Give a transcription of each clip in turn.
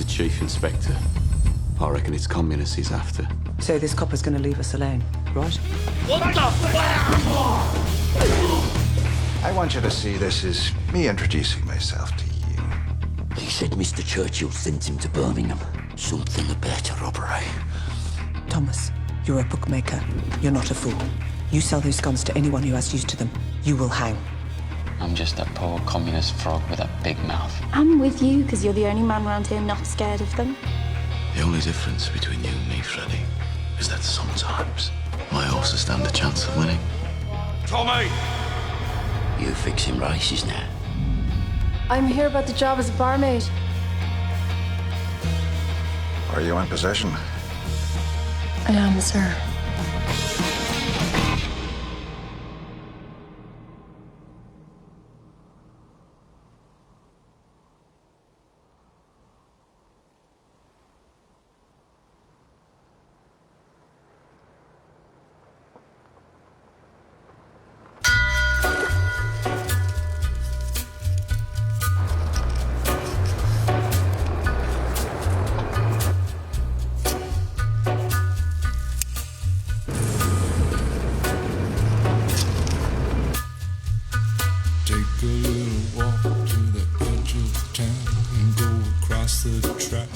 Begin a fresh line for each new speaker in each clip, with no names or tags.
a chief inspector. I reckon it's communists he's after.
So this copper's gonna leave us alone, right?
What the fuck?
I want you to see this as me introducing myself to you.
He said Mr. Churchill sent him to Birmingham. Something about a robbery.
Thomas, you're a bookmaker. You're not a fool. You sell those guns to anyone who has use to them, you will hang.
I'm just a poor communist frog with a big mouth.
I'm with you because you're the only man around here not scared of them.
The only difference between you and me, Freddy, is that sometimes my horses stand a chance of winning.
Tommy!
You fixing races now?
I'm here about the job as a barmaid.
Are you in possession?
I am, sir.
Take a little walk to the edge of town and go across the track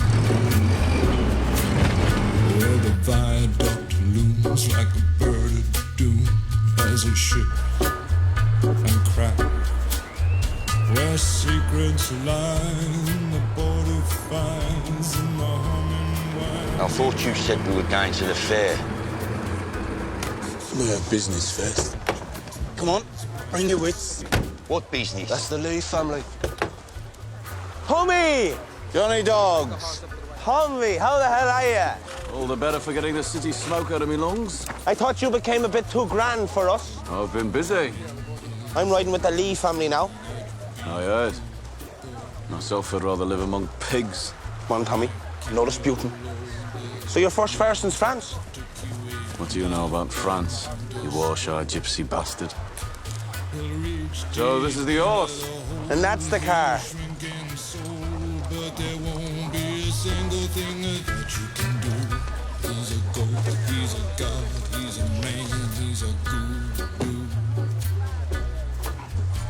where the viaduct looms like a bird of doom as a ship and crack, where secrets lie in the border fires and the humming wire.
I thought you said we were going to the fair.
We have business first. Come on, bring your wits.
What business?
That's the Lee family. Homie!
Johnny Dogs.
Homie, how the hell are you?
All the better for getting the city smoke out of me lungs.
I thought you became a bit too grand for us.
I've been busy.
I'm riding with the Lee family now.
I heard. Myself, I'd rather live among pigs.
Come on, Tommy. No disputing. So your first fare since France?
What do you know about France, you warshaw gypsy bastard? So this is the horse.
And that's the car.
But there won't be a single thing that you can do. He's a goat, he's a god, he's a man, he's a guru.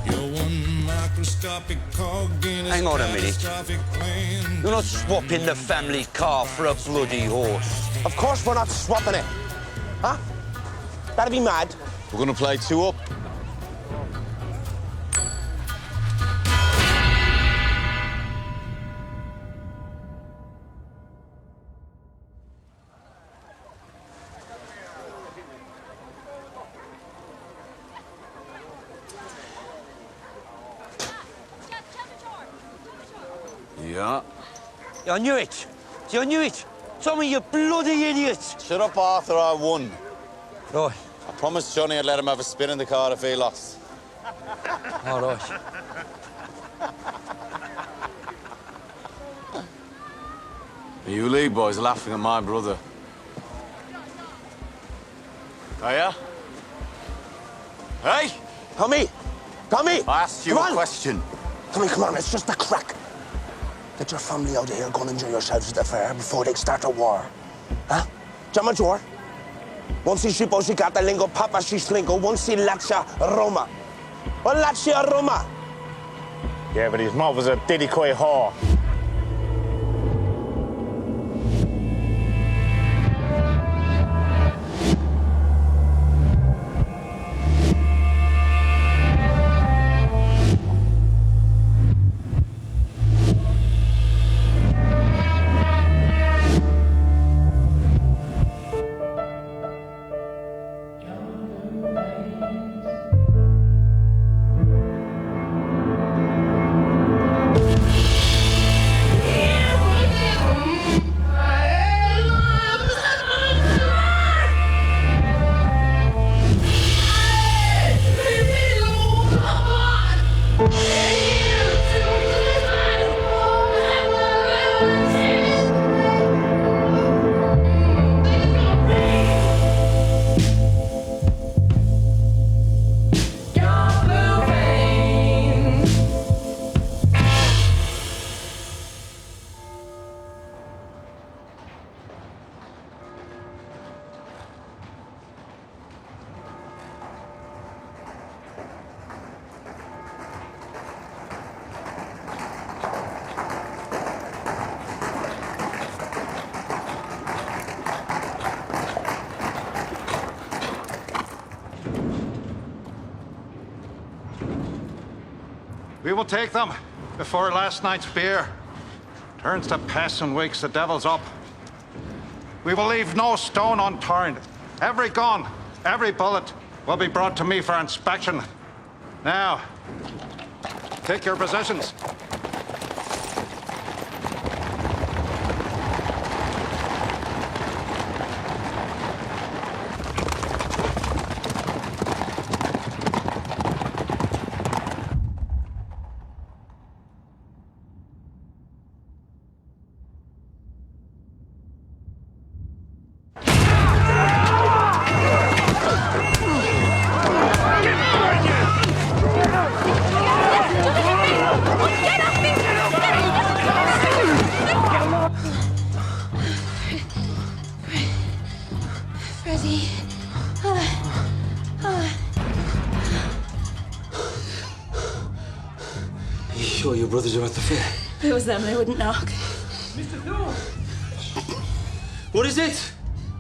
You're one microscopic cog in his
Hang on a minute.
catastrophic plan.
You're not swapping the family car for a bloody horse.
Of course we're not swapping it. Huh? That'd be mad.
We're gonna play two up.
Yeah.
I knew it. I knew it. Tommy, you bloody idiot.
Shut up, Arthur, I won.
Right.
I promised Johnny I'd let him have a spin in the car if he lost.
All right.
You Lee boys laughing at my brother. Are ya? Hey!
Tommy! Tommy!
I asked you
Come
a
on.
question.
Tommy, come on, it's just a crack. Get your family out of here, go and enjoy yourselves at the fair before they start a war. Huh? Già maggiore? Non si scippò lingo papa si slingo, non si lascia Roma. O lascia Roma?
Yeah, but his mother's a diddy-quay whore.
We will take them before last night's beer turns to piss and wakes the devils up. We will leave no stone unturned. Every gun, every bullet will be brought to me for inspection. Now, take your positions.
Freddie.
Are you sure your brothers are at the fair?
If it was them, they wouldn't knock.
Mr. Thorne,
What is it?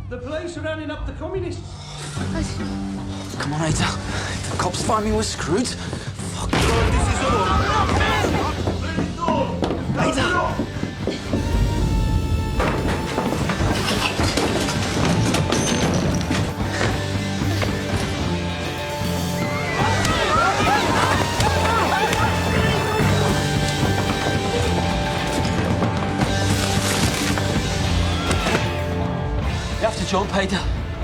the police are rounding up the communists.
Come on, Ada. If the cops find me, we're screwed. Fuck. Ada! You have to jump, Ada.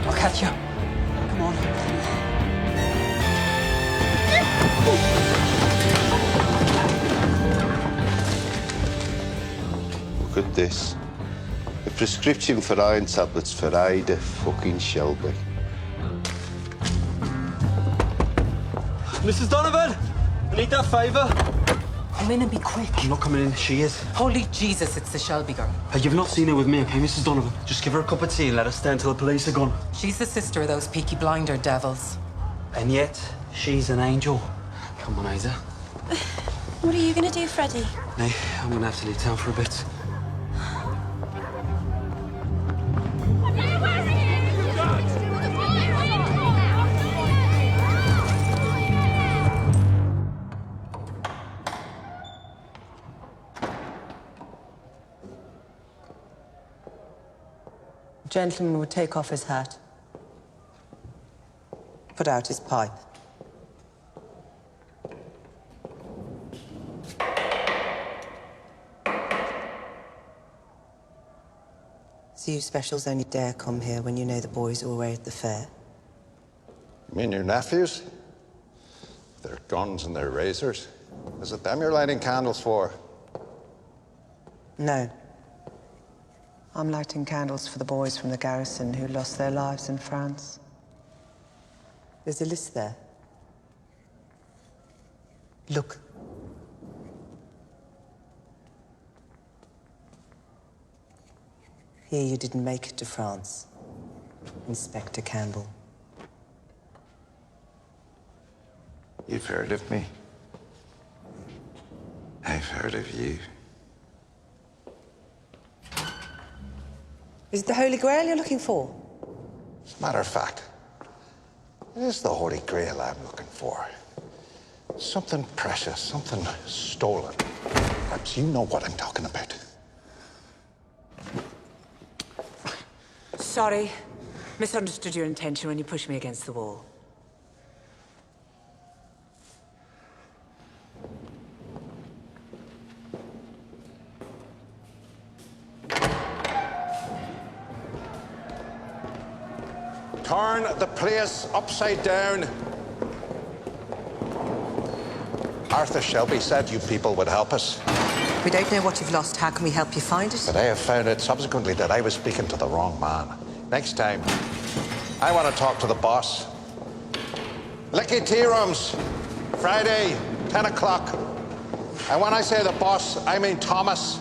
I'll catch you. Come on.
Look at this. The prescription for iron tablets for Ida fucking Shelby.
Mrs. Donovan! I need that favour.
Come in and be quick.
I'm not coming in. She is.
Holy Jesus, it's the Shelby girl.
You've not seen her with me, okay, Mrs. Donovan? Just give her a cup of tea and let her stay until the police are gone.
She's the sister of those peaky blinder devils.
And yet, she's an angel. Come on, Ada.
What are you going to do, Freddie?
Hey, I'm gonna have to leave town for a bit.
Gentleman would take off his hat, put out his pipe. So you specials only dare come here when you know the boys are away at the fair?
You mean your nephews? Their guns and their razors? Is it them you're lighting candles for?
No. I'm lighting candles for the boys from the garrison who lost their lives in France. There's a list there. Look. Here you didn't make it to France, Inspector Campbell.
You've heard of me. I've heard of you.
Is it the Holy Grail you're looking for?
As a matter of fact, it is the Holy Grail I'm looking for. Something precious, something stolen. Perhaps you know what I'm talking about.
Sorry. Misunderstood your intention when you pushed me against the wall.
Turn the place upside down. Arthur Shelby said you people would help us.
We don't know what you've lost. How can we help you find it?
But I have found out subsequently that I was speaking to the wrong man. Next time, I want to talk to the boss. Licky Tea Rooms, Friday, 10 o'clock. And when I say the boss, I mean Thomas.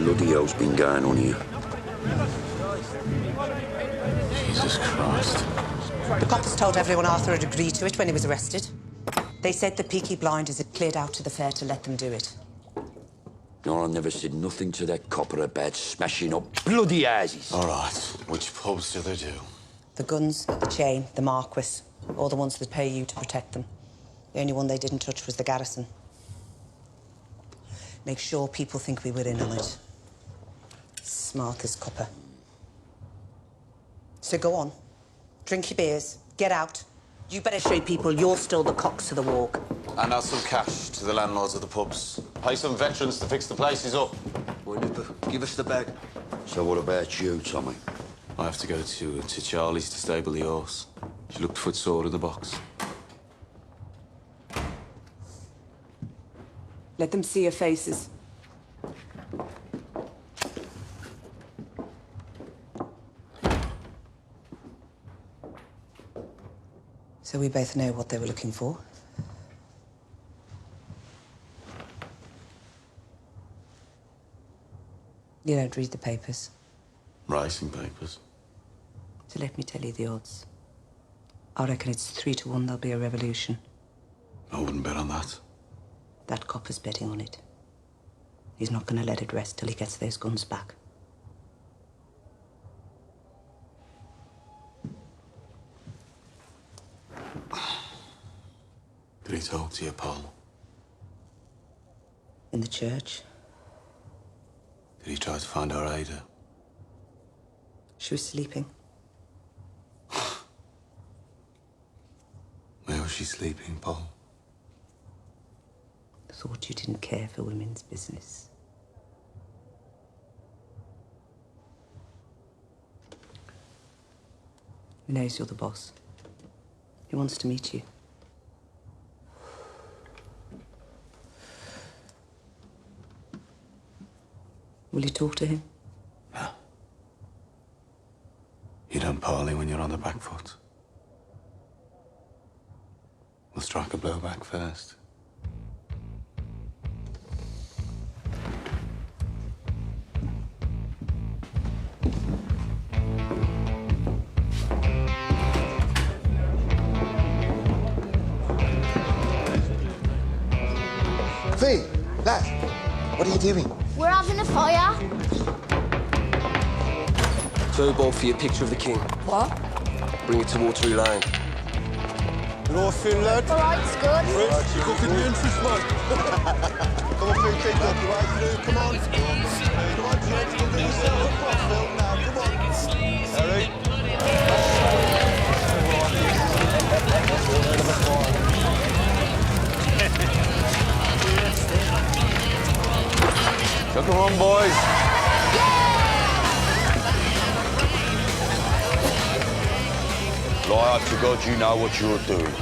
bloody hell's been going on here?
Jesus Christ.
The coppers told everyone Arthur had agreed to it when he was arrested. They said the peaky blinders had cleared out to the fair to let them do it.
No, I never said nothing to that copper about smashing up bloody houses.
All right. Which pubs do they do?
The Guns, the Chain, the Marquis, all the ones that pay you to protect them. The only one they didn't touch was the Garrison. Make sure people think we were in on it. Smart as copper. So go on. Drink your beers. Get out. You better show people you're still the cocks of the walk.
And out some cash to the landlords of the pubs. Pay some veterans to fix the places up.
Well, Nipper, give us the bag. So what about you, Tommy?
I have to go to Charlie's to stable the horse. She looked footsore in the box.
Let them see your faces. So we both know what they were looking for. You don't read the papers.
Racing papers.
So let me tell you the odds. I reckon it's 3 to 1 there'll be a revolution.
I wouldn't bet on that.
That copper's betting on it. He's not going to let it rest till he gets those guns back.
Did he talk to you, Paul?
In the church.
Did he try to find our Ada?
She was sleeping.
Where was she sleeping, Paul?
Thought you didn't care for women's business. He knows you're the boss. He wants to meet you. Will you talk to him?
No. You don't parley when you're on the back foot. We'll strike a blow back first.
Fee, lad, what are you doing?
We're having a fire.
Joe Bob for your picture of the king.
What?
Bring it to Watery Lane.
You all feel, lad?
All right, it's good.
Fritz, you're cooking the interest, man. Come on, Fee, take that. Right through, come on. Come on, James, give yourself a cross, Phil. Now, come on. Harry.
So come on, boys.
Lie up to God, you know what you're doing.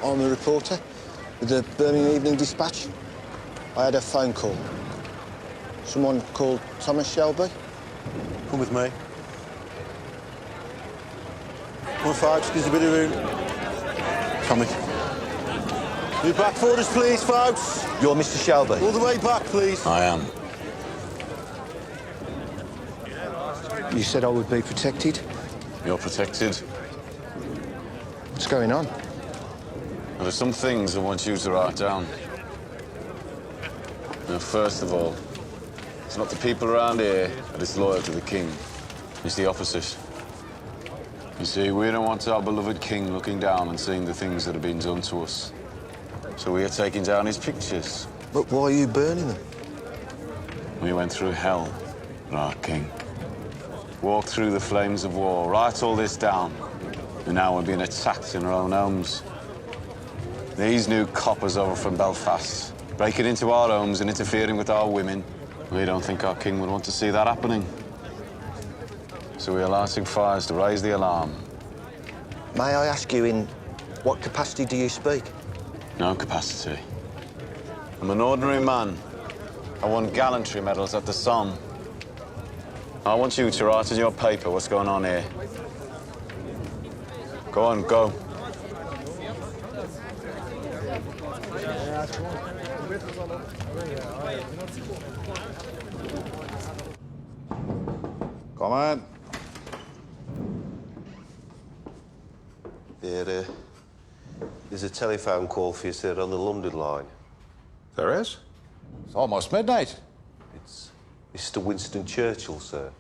I'm a reporter with the Birmingham Evening Dispatch. I had a phone call. Someone called Thomas Shelby.
Come with me. Come on, folks, there's a bit of room. Tommy. You back for us, please, folks.
You're Mr. Shelby.
All the way back, please.
I am.
You said I would be protected.
You're protected.
What's going on?
Well, there's some things I want you to write down. Now, first of all, it's not the people around here that is loyal to the king. It's the opposite. You see, we don't want our beloved king looking down and seeing the things that have been done to us. So we are taking down his pictures.
But why are you burning them?
We went through hell for our king. Walked through the flames of war, write all this down. And now we're being attacked in our own homes. These new coppers over from Belfast, breaking into our homes and interfering with our women. We don't think our king would want to see that happening. So we are lighting fires to raise the alarm.
May I ask you, in what capacity do you speak?
No capacity. I'm an ordinary man. I won gallantry medals at the Somme. I want you to write in your paper what's going on here. Go on, go.
Come on.
There's a telephone call for you, sir, on the London line.
There is? It's almost midnight.
It's Mr. Winston Churchill, sir.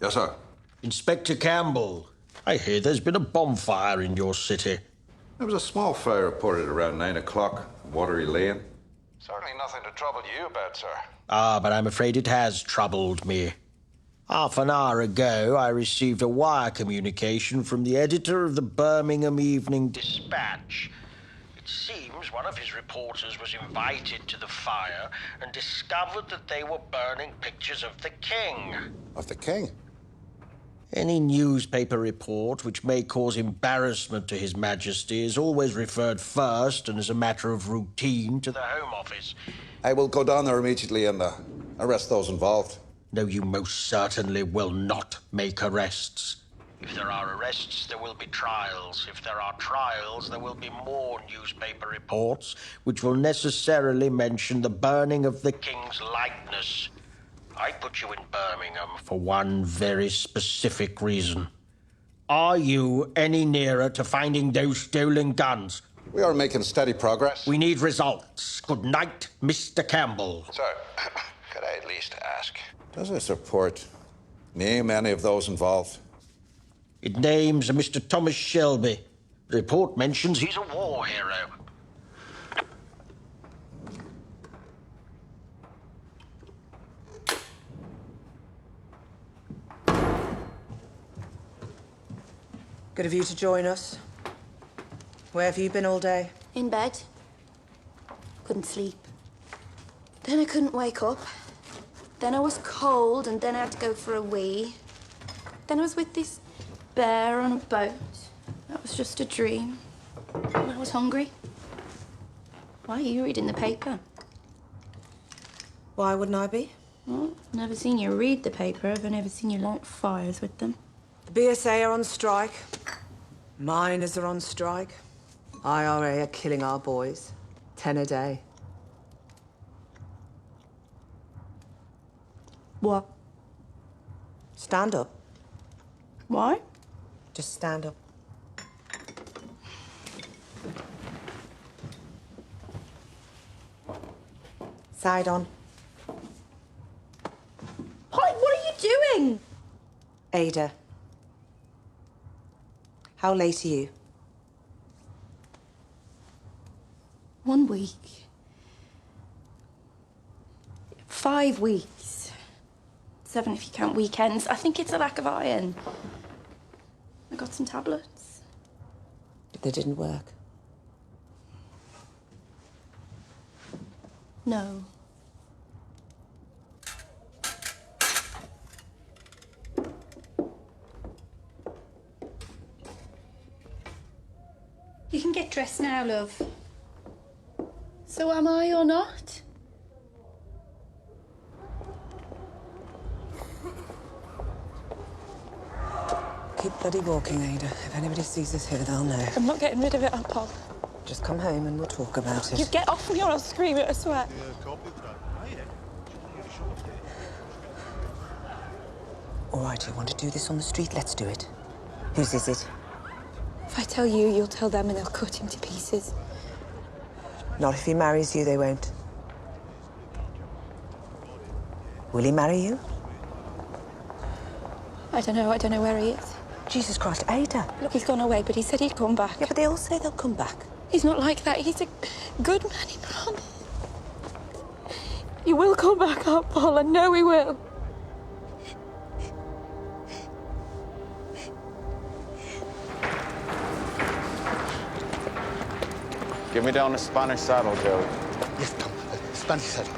Yes, sir.
Inspector Campbell, I hear there's been a bonfire in your city.
There was a small fire reported around 9 o'clock, Watery Lane. Certainly nothing to trouble you about, sir.
Ah, but I'm afraid it has troubled me. Half an hour ago, I received a wire communication from the editor of the Birmingham Evening Dispatch. It seems one of his reporters was invited to the fire and discovered that they were burning pictures of the king.
Of the king?
Any newspaper report which may cause embarrassment to His Majesty is always referred first and as a matter of routine to the Home Office.
I will go down there immediately and arrest those involved.
No, you most certainly will not make arrests. If there are arrests, there will be trials. If there are trials, there will be more newspaper reports, which will necessarily mention the burning of the king's likeness. I put you in Birmingham for one very specific reason. Are you any nearer to finding those stolen guns?
We are making steady progress.
We need results. Good night, Mr. Campbell.
Sir, could I at least ask? Does this report name any of those involved?
It names a Mr. Thomas Shelby. The report mentions he's a war hero.
Good of you to join us. Where have you been all day?
In bed. Couldn't sleep. Then I couldn't wake up. Then I was cold, and then I had to go for a wee. Then I was with this bear on a boat. That was just a dream. And I was hungry. Why are you reading the paper?
Why wouldn't I be?
Well, I've never seen you read the paper. I've never seen you light fires with them.
The BSA are on strike. Miners are on strike. IRA are killing our boys. 10 a day.
What?
Stand up.
Why?
Just stand up. Side on.
What are you doing?
Ada. How late are you?
1 week. 5 weeks. 7 if you count weekends. I think it's a lack of iron. I got some tablets.
But they didn't work.
No. You can get dressed now, love. So am I or not?
Keep bloody walking, Ada. If anybody sees us here, they'll know.
I'm not getting rid of it, Aunt Pol.
Just come home and we'll talk about it.
You get off me or I'll scream it, I swear.
All right, you want to do this on the street? Let's do it. Whose is it?
If I tell you, you'll tell them and they'll cut him to pieces.
Not if he marries you, they won't. Will he marry you?
I don't know where he is.
Jesus Christ, Ada.
Look, he's gone away, but he said he'd come back.
Yeah, but they all say they'll come back.
He's not like that. He's a good man, he promised. He will come back, Aunt Pol. I know he will.
Give me down a Spanish saddle, Joe.
Yes, come.
Stanley said.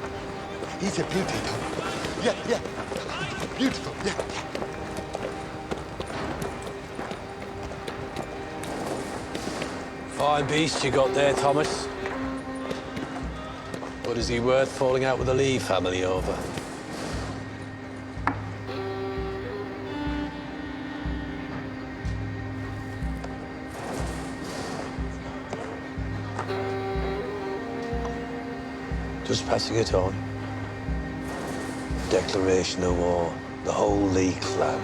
He's a beauty, Tom. Yeah, yeah. Beautiful, yeah.
Fine beast you got there, Thomas. What is he worth falling out with the Lee family over? Just passing it on. Declaration of war. The whole Lee clan.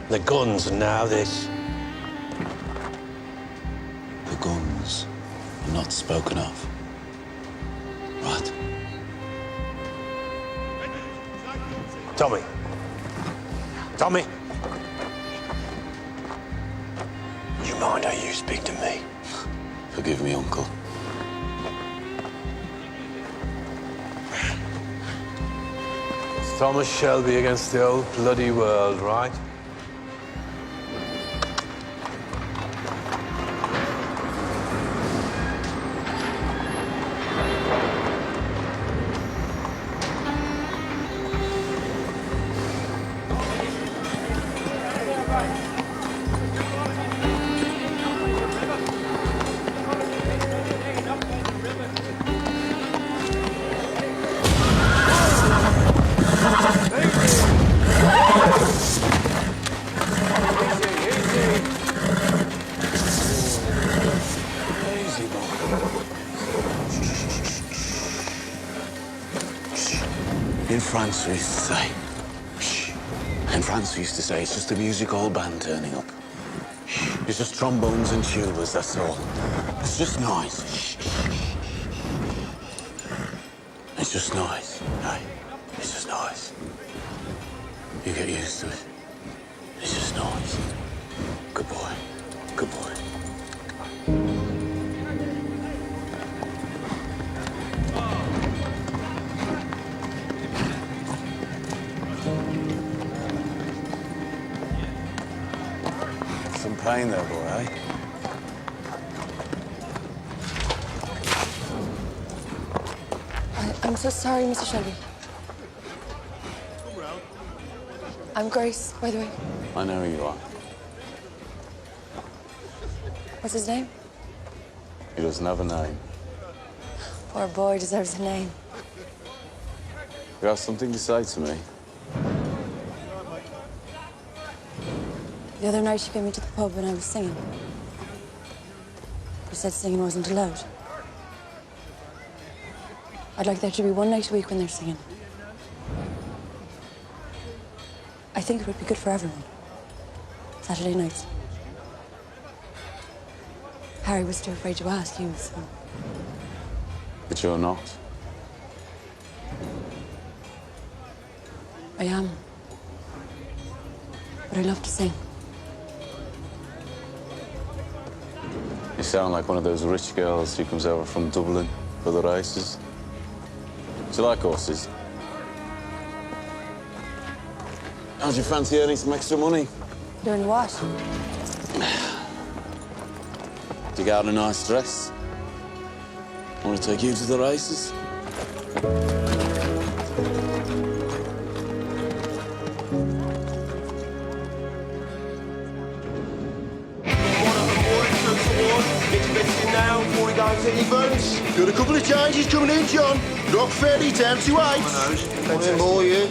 The guns, and now this.
The guns are not spoken of. Right?
Tommy. Tommy. Would you mind how you speak to me?
Forgive me, Uncle.
It's Thomas Shelby against the old bloody world, right?
In France, we used to say, shh. In France, we used to say, it's just a music hall band turning up. It's just trombones and tubas, that's all. It's just noise. It's just noise, right? It's just noise. You get used to it. It's just noise. Good boy. Good boy. Some pain there, boy, eh?
I'm so sorry, Mr. Shelby. I'm Grace, by the way.
I know who you are.
What's his name?
He doesn't have a name.
Poor boy deserves a name.
You have something to say to me?
The other night, you came into the pub when I was singing. You said singing wasn't allowed. I'd like there to be one night a week when they're singing. I think it would be good for everyone. Saturday nights. Harry was too afraid to ask you, so...
But you're not.
I am. But I love to sing.
You sound like one of those rich girls who comes over from Dublin for the races. Do you like horses? How'd you fancy earning some extra money?
Doing what?
Dig out a nice dress. Want to take you to the races?
Now, before we go to the events. Got a couple of changes coming in, John. Rock Ferry, 10 to 8. Come in, boy, yeah.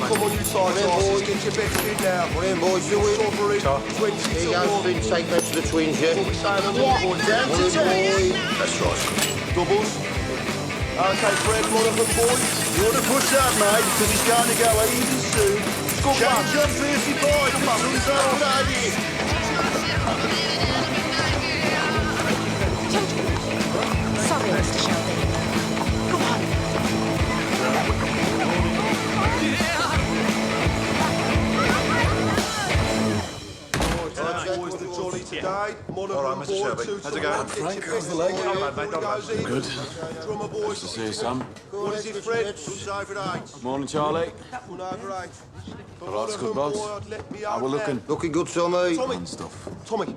Come on, you side horses. Get your bets in now. Come in, boys, do it. Here you go, Finn, take them to the twins, yeah? Yeah. 10 to 10. That's right. Doubles. Okay, Fred, one of them, boys. You want to push that, mate, because it's going to go easy soon. Change on 35. Sun's out, lady.
Sorry, Mr. Shelby. Come on.
All right, Mr. Shelby. How's it going?
Frank, how's the leg?
Not bad, mate. Not bad.
Good.
Drummer boys.
Nice to see you, Sam.
What is it, Fred? Sun's over 8.
Morning, Charlie.
Sun over 8.
All right, good, boss. How we looking?
Looking good, Tommy.
Tommy. Stuff.
Tommy,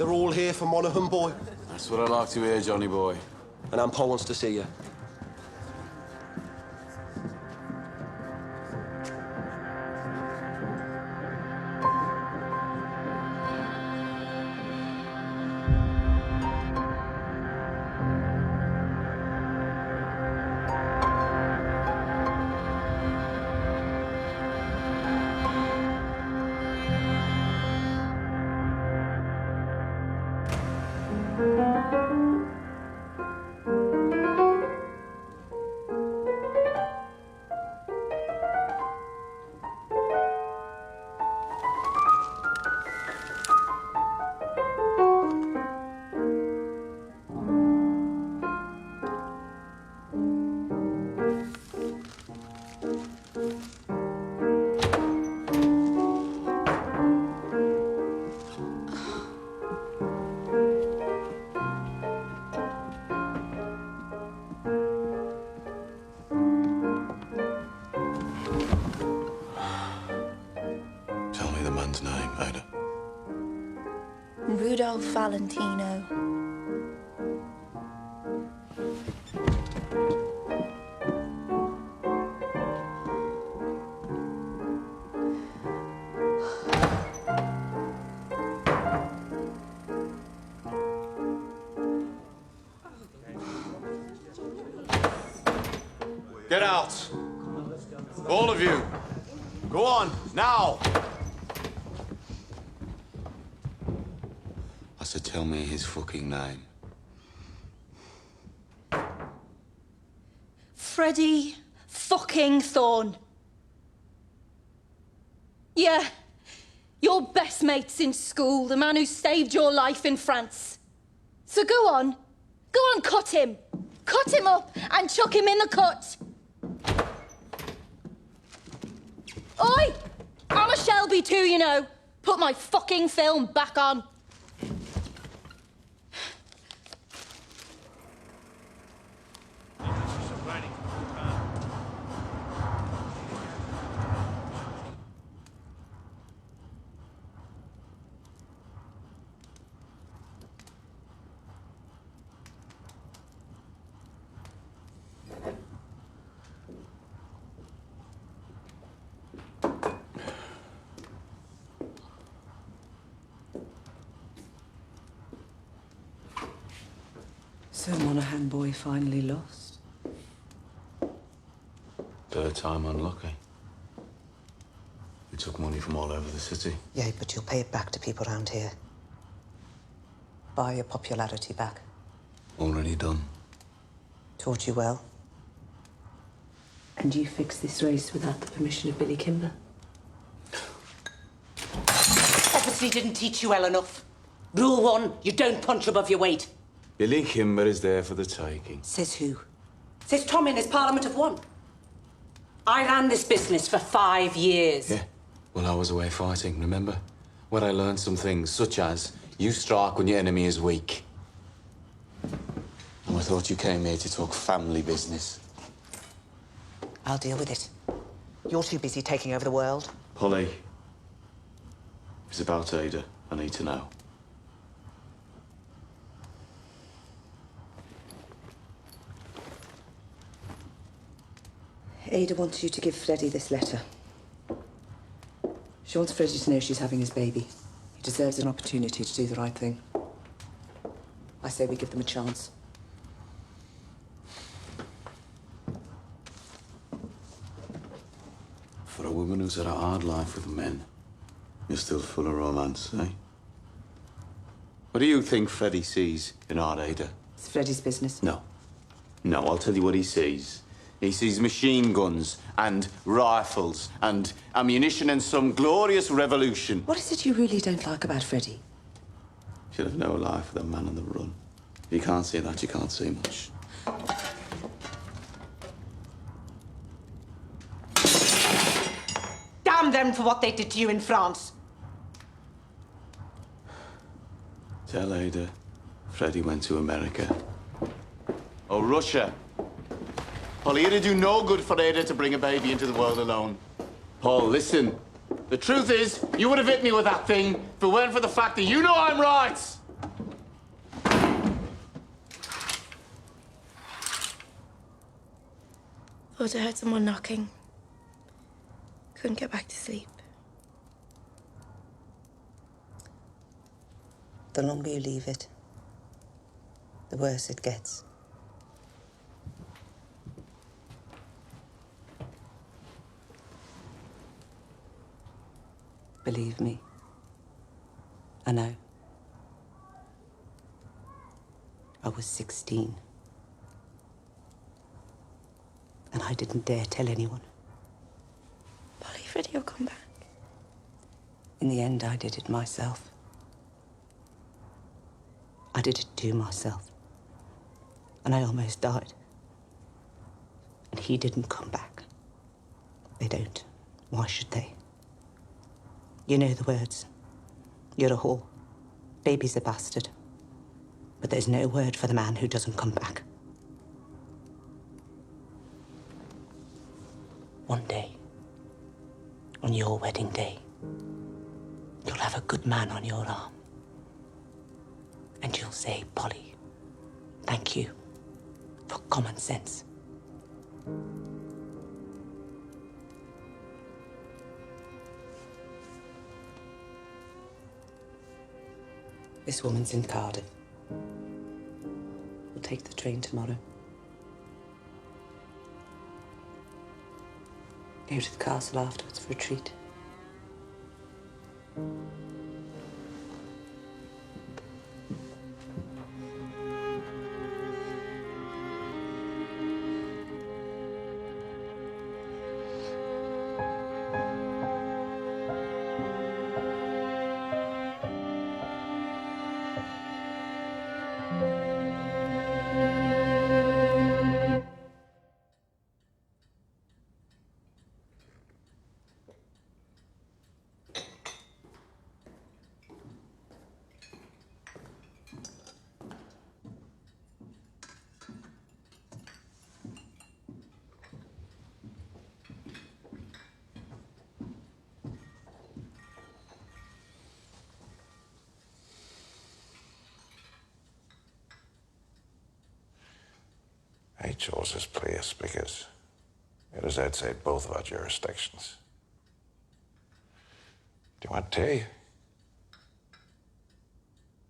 They're all here for Monaghan, boy.
That's what I like to hear, Johnny boy.
And Aunt Paul wants to see you.
Tell me the man's name, Ada.
Rudolph Valentino.
Get out. All of you. Go on, now. I said, tell me his fucking name.
Freddie fucking Thorne. Yeah. Your best mate since school, the man who saved your life in France. So go on, cut him. Cut him up and chuck him in the cut. Oi! I'm a Shelby too, you know. Put my fucking film back on.
So Monaghan boy finally lost.
Third time unlucky. We took money from all over the city.
Yeah, but you'll pay it back to people around here. Buy your popularity back.
Already done.
Taught you well. And you fixed this race without the permission of Billy Kimber?
Obviously didn't teach you well enough. Rule 1, you don't punch above your weight.
Billy Kimber is there for the taking.
Says who?
Says Tom in his Parliament of One. I ran this business for 5 years.
Yeah, well, I was away fighting, remember? Where I learned some things, such as you strike when your enemy is weak. And I thought you came here to talk family business.
I'll deal with it. You're too busy taking over the world.
Polly, it's about Ada. I need to know.
Ada wants you to give Freddie this letter. She wants Freddie to know she's having his baby. He deserves an opportunity to do the right thing. I say we give them a chance.
For a woman who's had a hard life with men, you're still full of romance, eh? What do you think Freddie sees in our Ada?
It's Freddie's business.
No. No, I'll tell you what he sees. He sees machine guns and rifles and ammunition and some glorious revolution.
What is it you really don't like about Freddie?
She'll have no life with a man on the run. If you can't see that, you can't see much.
Damn them for what they did to you in France.
Tell Ada Freddie went to America. Oh, Russia. Polly, it'd do no good for Ada to bring a baby into the world alone. Paul, listen. The truth is, you would have hit me with that thing if it weren't for the fact that you know I'm right.
Thought I heard someone knocking. Couldn't get back to sleep.
The longer you leave it, the worse it gets. Believe me, I know. I was 16. And I didn't dare tell anyone.
Polly, Freddie will come back.
In the end, I did it myself. I did it to myself. And I almost died. And he didn't come back. They don't. Why should they? You know the words. You're a whore. Baby's a bastard. But there's no word for the man who doesn't come back. One day, on your wedding day, you'll have a good man on your arm. And you'll say, Polly, thank you for common sense. This woman's in Cardiff. We'll take the train tomorrow. Go to the castle afterwards for a treat.
I chose this place because it is outside both of our jurisdictions. Do you want tea?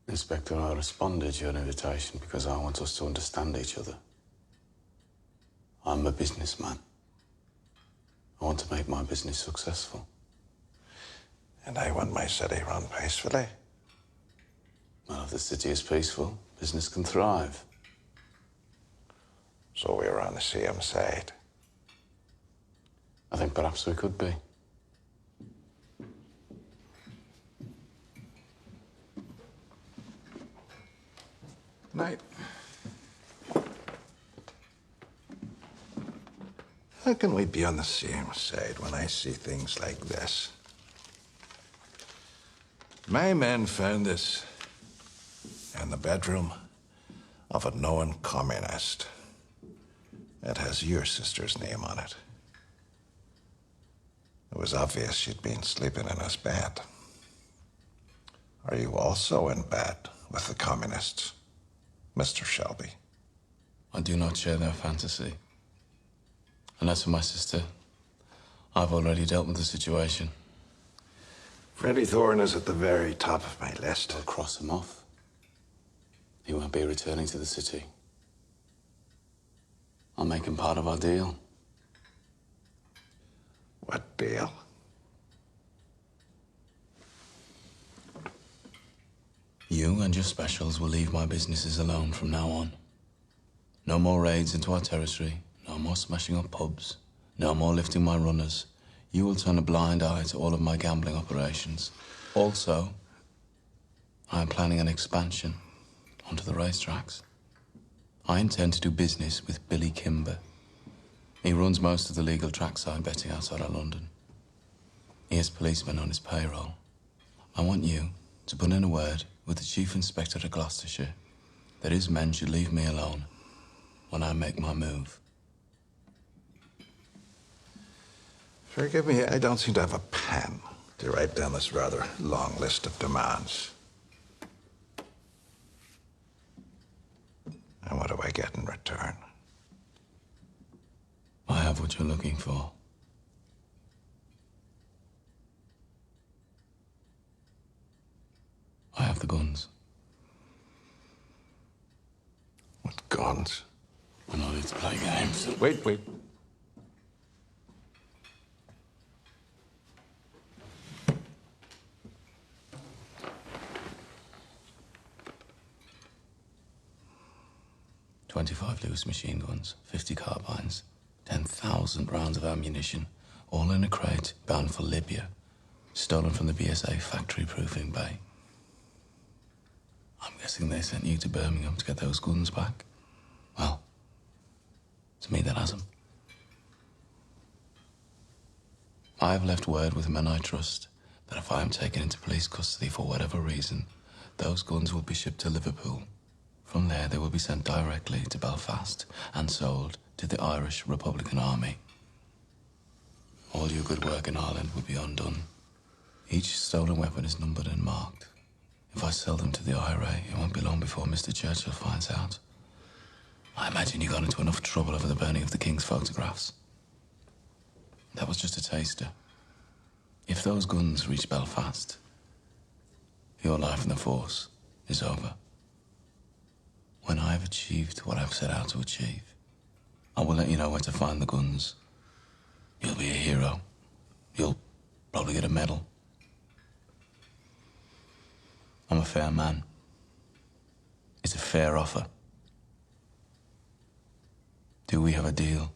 Inspector, I responded to your invitation because I want us to understand each other. I'm a businessman. I want to make my business successful.
And I want my city run peacefully.
Well, if the city is peaceful, business can thrive.
So we're on the same side.
I think perhaps we could be.
Night. How can we be on the same side when I see things like this? My men found this in the bedroom of a known communist. It has your sister's name on it. It was obvious she'd been sleeping in his bed. Are you also in bed with the communists, Mr. Shelby?
I do not share their fantasy. And as for my sister, I've already dealt with the situation.
Freddie Thorne is at the very top of my list.
I'll cross him off. He won't be returning to the city. I'll make him part of our deal.
What deal?
You and your specials will leave my businesses alone from now on. No more raids into our territory, no more smashing up pubs, no more lifting my runners. You will turn a blind eye to all of my gambling operations. Also, I am planning an expansion onto the racetracks. I intend to do business with Billy Kimber. He runs most of the legal trackside betting outside of London. He has policemen on his payroll. I want you to put in a word with the Chief Inspector of Gloucestershire that his men should leave me alone when I make my move.
Forgive me, I don't seem to have a pen to write down this rather long list of demands. And what do I get in return?
I have what
you're looking for. I have the guns.
What guns?
We're not here to play games.
Wait.
25 Lewis machine guns, 50 carbines, 10,000 rounds of ammunition, all in a crate bound for Libya, stolen from the BSA factory proofing bay. I'm guessing they sent you to Birmingham to get those guns back. Well, it's me that has them. I have left word with men I trust that if I am taken into police custody for whatever reason, those guns will be shipped to Liverpool. From there, they will be sent directly to Belfast and sold to the Irish Republican Army. All your good work in Ireland will be undone. Each stolen weapon is numbered and marked. If I sell them to the IRA, it won't be long before Mr. Churchill finds out. I imagine you got into enough trouble over the burning of the King's photographs. That was just a taster. If those guns reach Belfast, your life in the force is over. When I've achieved what I've set out to achieve, I will let you know where to find the guns. You'll be a hero. You'll probably get a medal. I'm a fair man. It's a fair offer. Do we have a deal?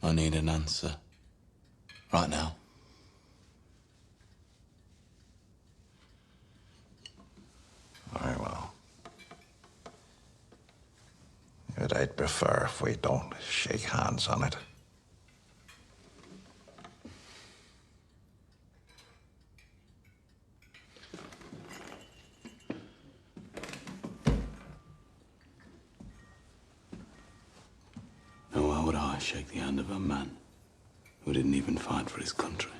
I need an answer. Right now.
Very well. But I'd prefer if we don't shake hands on it.
And why would I shake the hand of a man who didn't even fight for his country?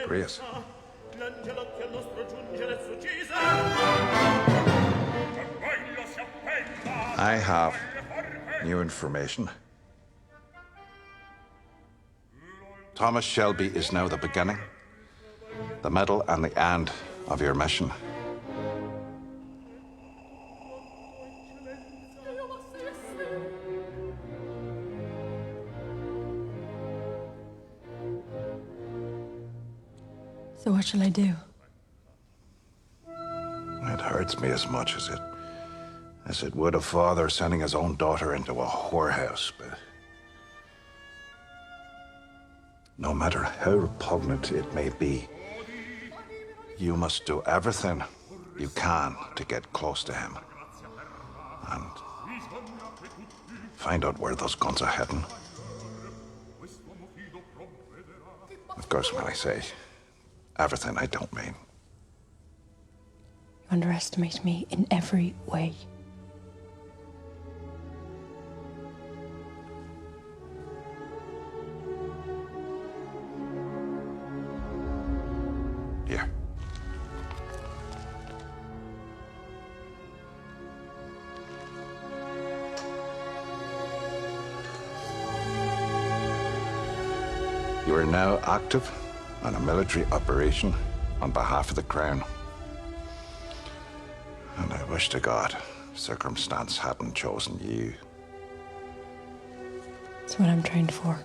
Grace. I have new information. Thomas Shelby is now the beginning, the middle, and the end of your mission.
So what shall I do?
It hurts me as much as it would a father sending his own daughter into a whorehouse, but no matter how repugnant it may be, you must do everything you can to get close to him and find out where those guns are heading. Of course, when I say everything, I don't mean.
You underestimate me in every way.
Here. You are now active on a military operation on behalf of the Crown. And I wish to God circumstance hadn't chosen you.
It's what I'm trained for.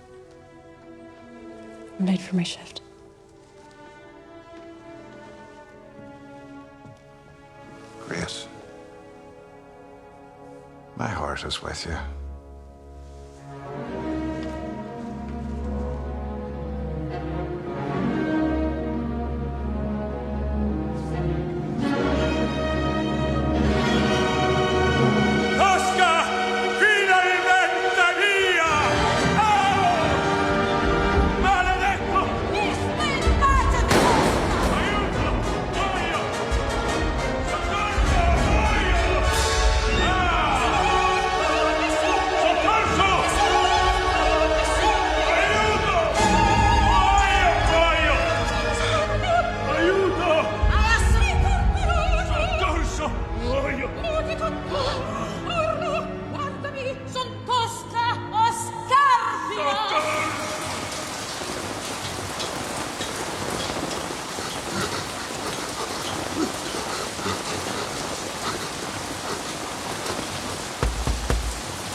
I'm late for my shift.
Grace. heart is with you.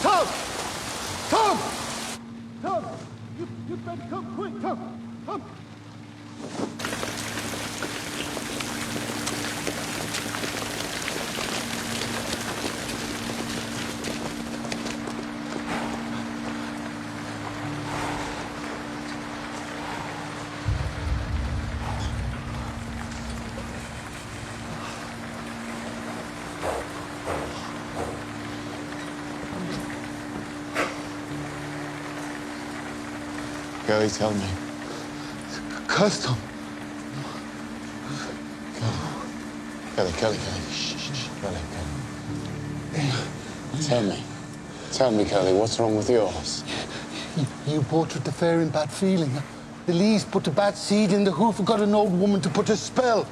Tom! Tom! Tom! You better come quick, Tom! Come!
Kelly, tell me.
Custom.
Kelly. Shh. Kelly. Tell me, Kelly, what's wrong with yours?
You bought at the fair in bad feeling. The Lees put a bad seed in the hoof and got an old woman to put a spell.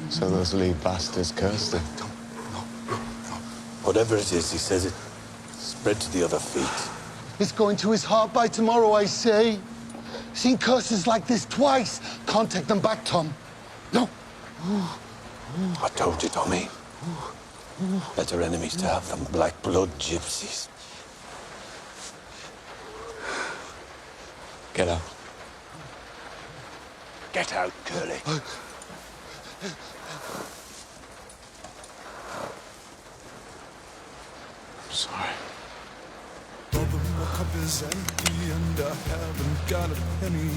So those Lee bastards cursed him.
Whatever it is, he says it spread to the other feet.
It's going to his heart by tomorrow, I say. Seen curses like this twice. Can't take them back, Tom. No.
I told you, Tommy. Better enemies to have than black blood gypsies.
Get out.
Get out, Curly.
Sorry.
Brother, my cup is empty and I haven't got a penny.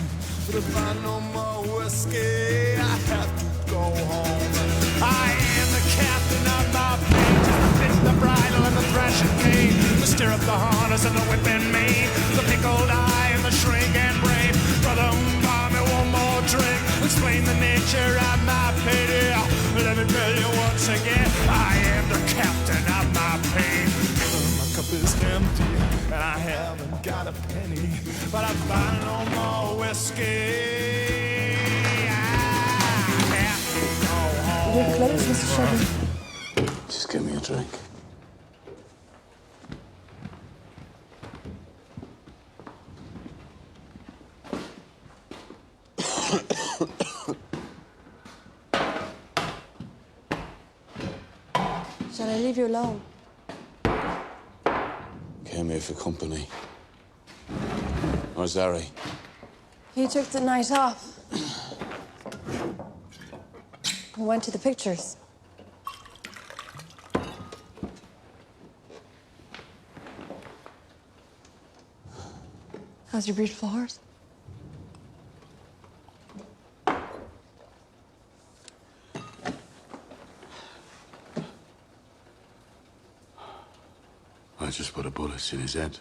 But if I no more whiskey, I have to go home. I am the captain of my fate, just the bit, the bridle, and the thrashing cane, the stirrup, the harness, and the whip in me, the pickled eye and the shrink and brave. Brother, buy me one more drink. Explain the nature of my pity. Let me tell you once again, I am the captain of my pain. My cup is empty and I haven't got a penny, but I find no more whiskey. I have to go home.
You're close, Mr. Shelby.
Just give me a drink.
Shall I leave you alone?
Came here for company. Where's Harry?
He took the night off. We went to the pictures. How's your beautiful horse?
I just put a bullet in his head.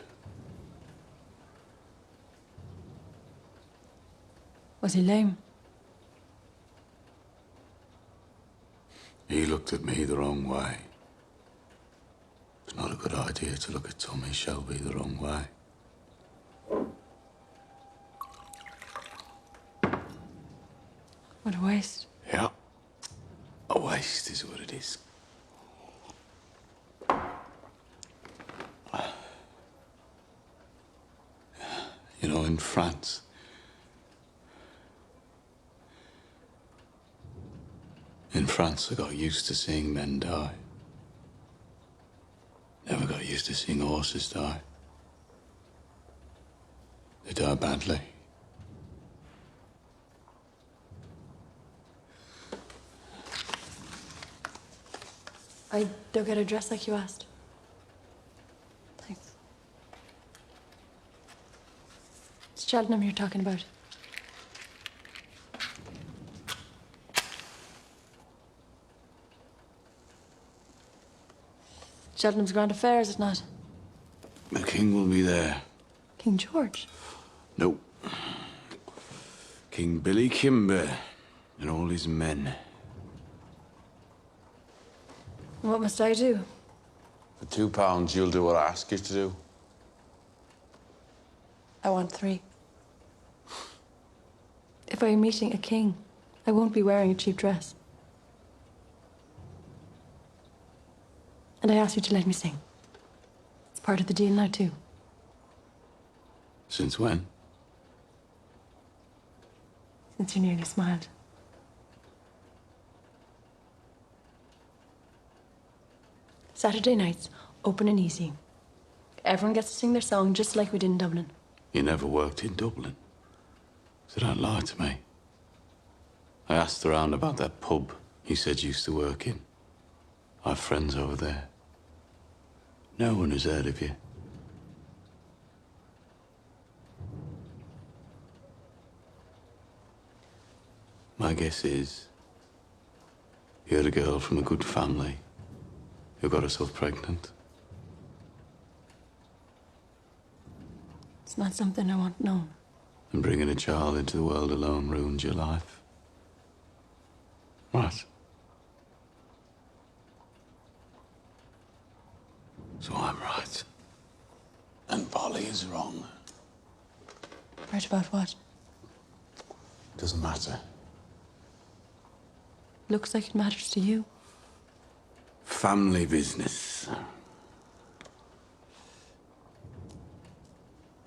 Was he lame?
He looked at me the wrong way. It's not a good idea to look at Tommy Shelby the wrong way.
What a waste.
Yeah. A waste is what it is. You know, in France, I got used to seeing men die. Never got used to seeing horses die. They die badly.
I don't get her dressed like you asked. Thanks. It's Cheltenham you're talking about. Cheltenham's grand affair, is it not?
The king will be there.
King George.
No. King Billy Kimber and all his men.
What must I do?
For £2, you'll do what I ask you to do.
I want 3. If I'm meeting a king, I won't be wearing a cheap dress. And I ask you to let me sing. It's part of the deal now, too.
Since when?
Since you nearly smiled. Saturday nights, open and easy. Everyone gets to sing their song just like we did in Dublin.
You never worked in Dublin. So don't lie to me. I asked around about that pub you said you used to work in. I have friends over there. No one has heard of you. My guess is you're a girl from a good family who got herself pregnant.
It's not something I want known.
And bringing a child into the world alone ruined your life. Right. So I'm right. And Polly is wrong.
Right about what?
Doesn't matter.
Looks like it matters to you.
Family business.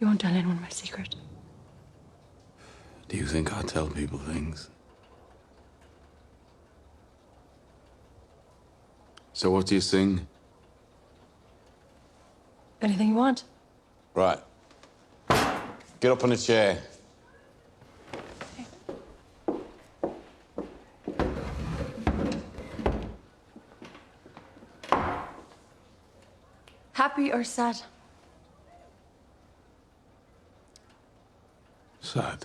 You won't tell anyone my secret.
Do you think I tell people things? So what do you sing?
Anything you want.
Right. Get up on a chair.
Happy or sad?
Sad.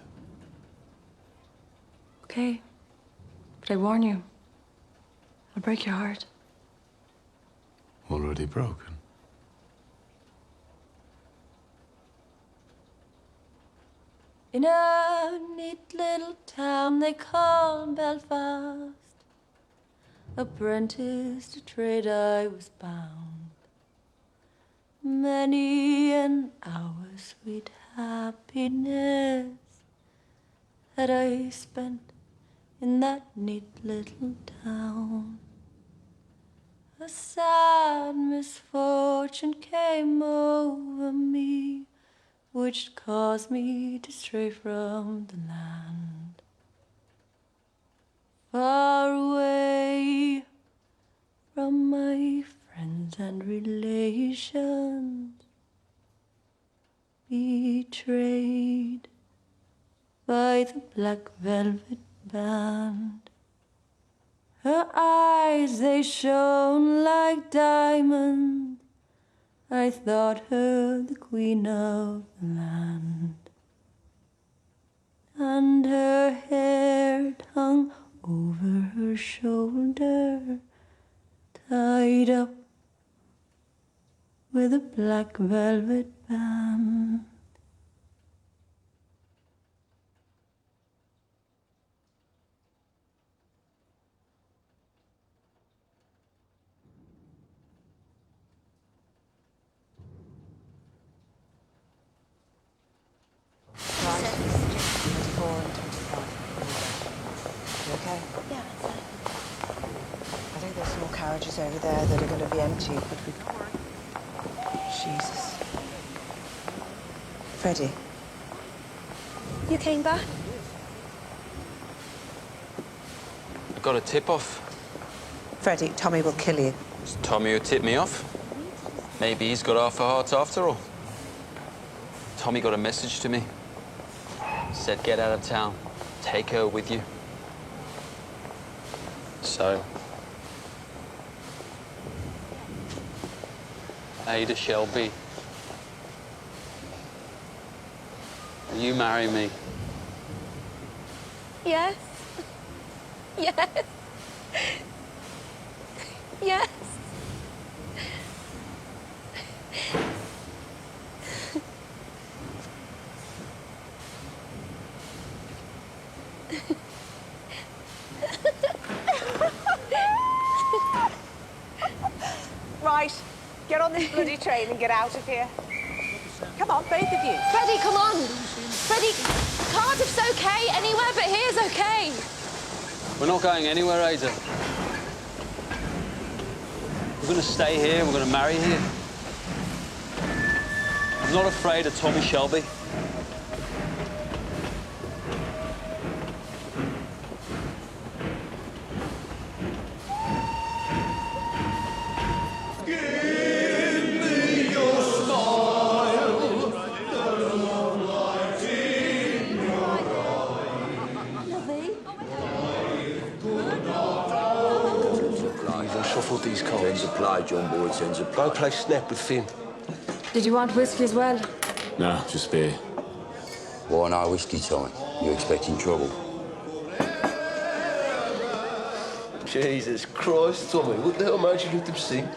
Okay. But I warn you, I'll break your heart.
Already broken.
In a neat little town they call Belfast, apprentice to trade I was bound. Many an hour sweet happiness that I spent in that neat little town. A sad misfortune came over me, which caused me to stray from the land. Far away from my friends and relations, betrayed by the black velvet band. Her eyes, they shone like diamonds. I thought her the queen of the land. And her hair hung over her shoulder, tied up with a black velvet band.
Okay?
Yeah,
I think there's more carriages over there that are going to be empty, but we... Jesus. Freddie.
You came back?
I got a tip-off.
Freddie, Tommy will kill you.
It's Tommy who tipped me off. Maybe he's got half a heart after all. Tommy got a message to me. Said get out of town. Take her with you. So, Ada Shelby. Will you marry me?
Yes. Yes. Yes.
Right, get on this bloody train and get out of here. Come on, both of you.
Freddie, come on. Freddie, Cardiff's okay. Anywhere but here's okay.
We're not going anywhere, Ada. We're going to stay here. We're going to marry here. I'm not afraid of Tommy Shelby.
Shuffle these cards. Tens of play, John Boy, tens of play. Go play snap with Finn.
Did you want whiskey as well?
No, just beer.
Why no whiskey, Tommy? You expecting trouble?
Jesus Christ, Tommy, what the hell made you let them sing?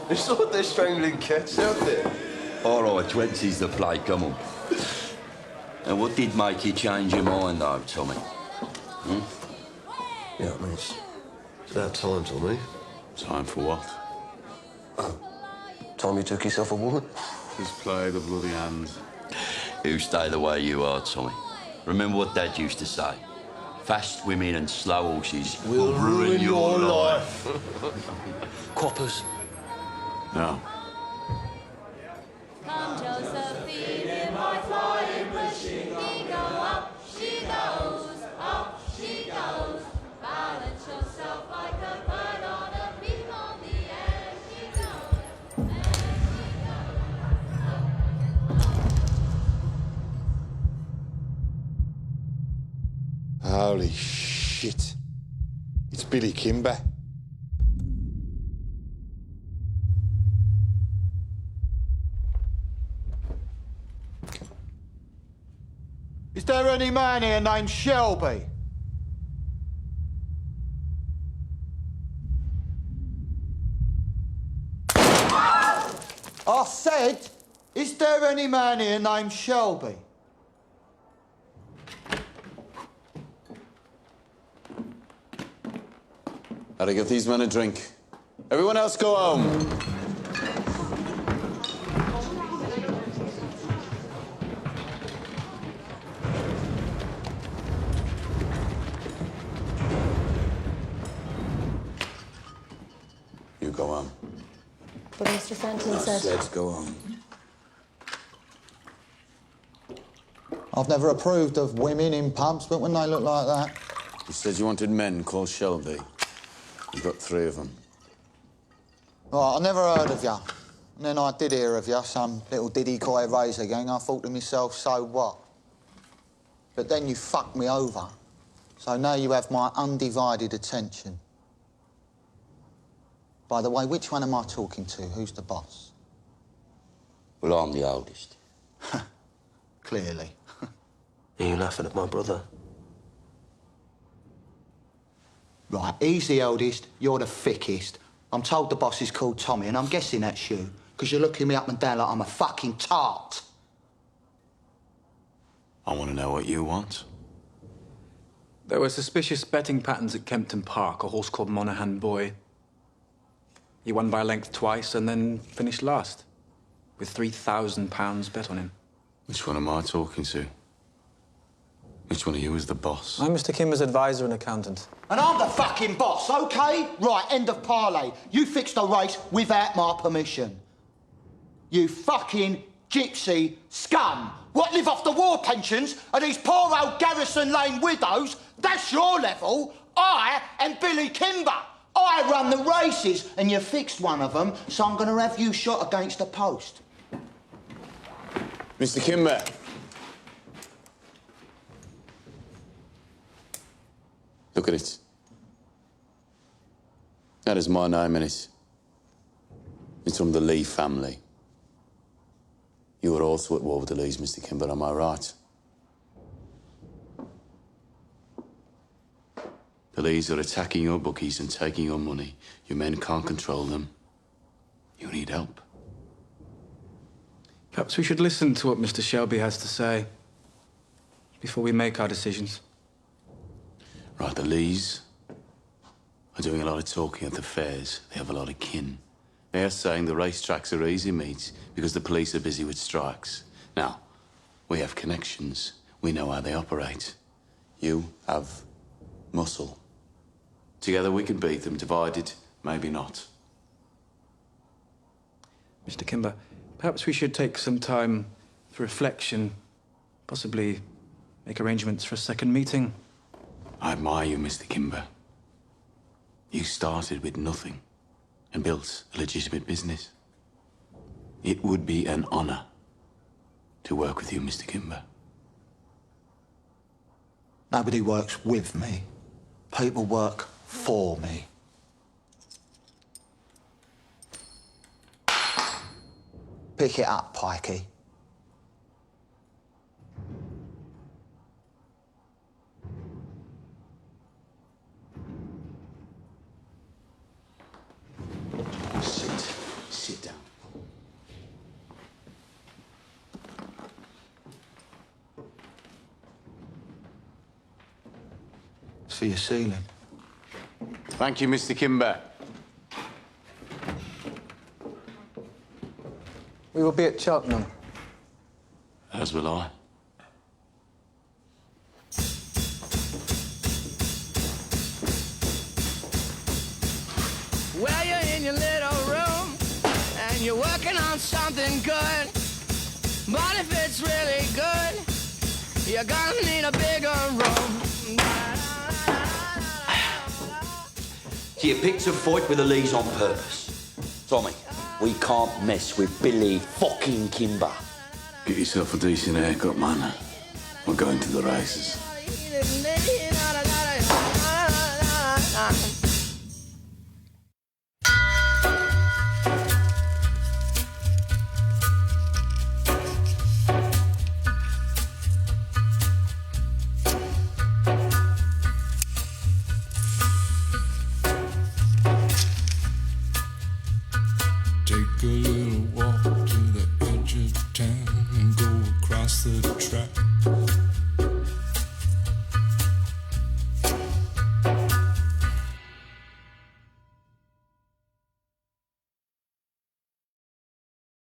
It's like they're strangling cats out there.
All right, 20's the play, come on. And what did make you change your mind, though, Tommy?
Yeah, I mean, it's about time, Tommy.
Time for what?
Time you took yourself a woman?
Just play the bloody hand.
You stay the way you are, Tommy. Remember what Dad used to say. Fast women and slow horses will ruin your life.
Coppers.
No.
Come, Josephine, in my flying machine. She go up, she goes, up she goes. Balance yourself like a bird on a beam on the air. She goes, and she goes.
Holy shit. It's Billy Kimber.
Is there any man here named Shelby? I said, is there any man here named Shelby?
Gotta give these men a drink. Everyone else go home. You go home.
But Mr. Fenton said...
Let's go home.
I've never approved of women in pubs, but when they look like that...
You said you wanted men called Shelby. You've got 3 of them.
Right, I never heard of you. And then I did hear of you, some little diddy-coy razor gang. I thought to myself, so what? But then you fucked me over. So now you have my undivided attention. By the way, which one am I talking to? Who's the boss?
Well, I'm the oldest.
Clearly.
Are you laughing at my brother?
Right, he's the eldest, you're the thickest. I'm told the boss is called Tommy, and I'm guessing that's you, because you're looking me up and down like I'm a fucking tart.
I want to know what you want.
There were suspicious betting patterns at Kempton Park, a horse called Monaghan Boy. He won by a length twice and then finished last, with £3,000 bet on him.
Which one am I talking to? Which one of you is the boss?
I'm Mr. Kimber's advisor and accountant.
And I'm the fucking boss, OK? Right, end of parley. You fixed the race without my permission. You fucking gypsy scum. What, live off the war pensions of these poor old Garrison Lane widows? That's your level. I am Billy Kimber. I run the races, and you fixed one of them, so I'm going to have you shot against a post.
Mr. Kimber. Look at it. That is my name in it. It's from the Lee family. You were also at war with the Lees, Mr. Kimber, am I right? The Lees are attacking your bookies and taking your money. Your men can't control them. You need help.
Perhaps we should listen to what Mr. Shelby has to say before we make our decisions.
Right, the Lees are doing a lot of talking at the fairs. They have a lot of kin. They're saying the racetracks are easy meat because the police are busy with strikes. Now, we have connections. We know how they operate. You have muscle. Together we can beat them. Divided, maybe not.
Mr. Kimber, perhaps we should take some time for reflection, possibly make arrangements for a second meeting.
I admire you, Mr. Kimber. You started with nothing and built a legitimate business. It would be an honor to work with you, Mr. Kimber.
Nobody works with me. People work for me. Pick it up, Pikey.
Sit down.
It's for your ceiling.
Thank you, Mr. Kimber.
We will be at Cheltenham.
As will I.
Well, you're in your little room and you're working on something good. But if it's really good, you're gonna need a bigger room.
So you picked a fight with the Lees on purpose. Tommy, we can't mess with Billy fucking Kimber.
Get yourself a decent haircut, man. We're going to the races.
Take a little walk to the edge of town and go across the track.